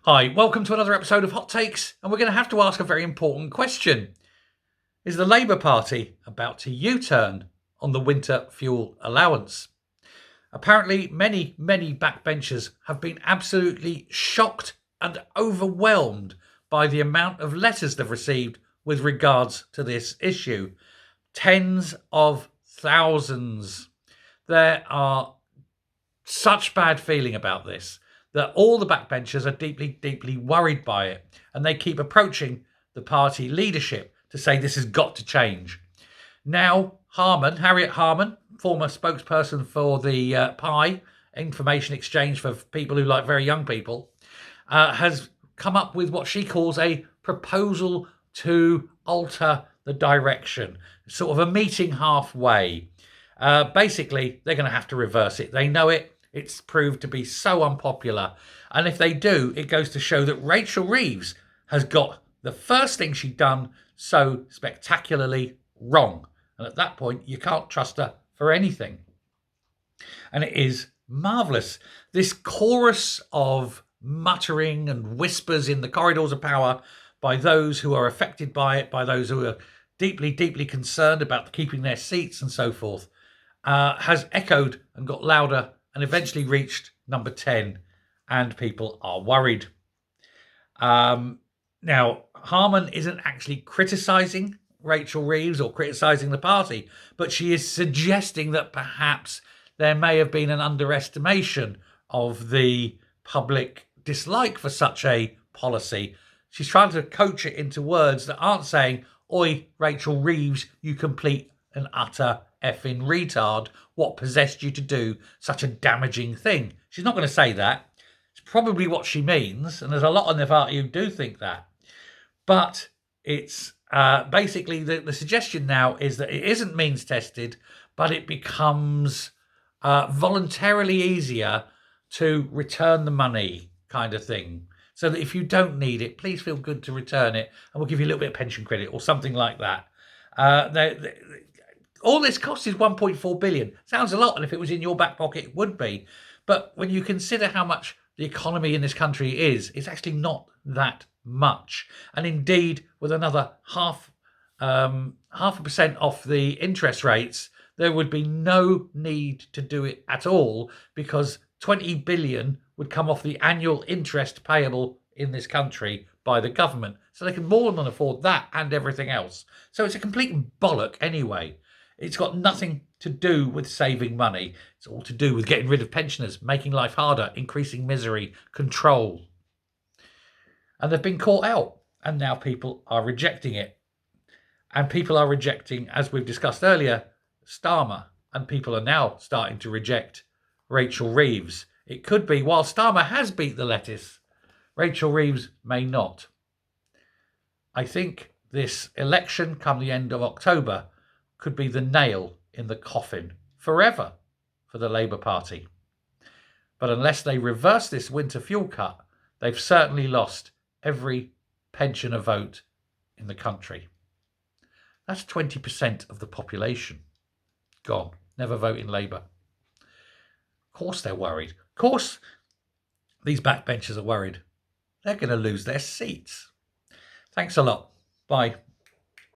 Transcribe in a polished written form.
Hi, welcome to another episode of Hot Takes, and we're going to have to ask a very important question. Is the Labour Party about to U-turn on the winter fuel allowance? Apparently, many backbenchers have been absolutely shocked and overwhelmed by the amount of letters they've received with regards to this issue. Tens of thousands. There are such bad feeling about this that all the backbenchers are deeply worried by it, and they keep approaching the party leadership to say this has got to change. Now, Harriet Harmon, former spokesperson for the PI, Information Exchange for people who like very young people, has come up with what she calls a proposal to alter the direction, sort of a meeting halfway. Basically, they're going to have to reverse it. They know it. It's proved to be so unpopular. And if they do, it goes to show that Rachel Reeves has got the first thing she'd done so spectacularly wrong. And at that point, you can't trust her for anything. And it is marvellous. This chorus of muttering and whispers in the corridors of power by those who are affected by it, by those who are deeply concerned about keeping their seats and so forth, has echoed and got louder and eventually reached number 10, and people are worried. Now, Harmon isn't actually criticising Rachel Reeves or criticising the party, but she is suggesting that perhaps there may have been an underestimation of the public dislike for such a policy. She's trying to coach it into words that aren't saying, "Oi, Rachel Reeves, you complete and utter effing retard. What possessed you to do such a damaging thing?" She's not going to say that. It's probably what she means, and there's a lot on the party who do think that. But it's basically the suggestion now is that it isn't means tested, but it becomes voluntarily easier to return the money, kind of thing. So that if you don't need it, please feel good to return it, and we'll give you a little bit of pension credit or something like that. All this cost is 1.4 billion. Sounds a lot, and if it was in your back pocket, it would be. But when you consider how much the economy in this country is, it's actually not that much. And indeed, with another half a percent off the interest rates, there would be no need to do it at all, because 20 billion would come off the annual interest payable in this country by the government. So they can more than afford that and everything else. So it's a complete bollock anyway. It's got nothing to do with saving money. It's all to do with getting rid of pensioners, making life harder, increasing misery, control. And they've been caught out, and now people are rejecting it. And people are rejecting, as we've discussed earlier, Starmer, and people are now starting to reject Rachel Reeves. It could be, while Starmer has beat the lettuce, Rachel Reeves may not. I think this election come the end of October could be the nail in the coffin forever for the Labour Party. But unless they reverse this winter fuel cut, they've certainly lost every pensioner vote in the country. That's 20% of the population gone, never voting Labour. Of course they're worried. Of course these backbenchers are worried. They're going to lose their seats. Thanks a lot. Bye.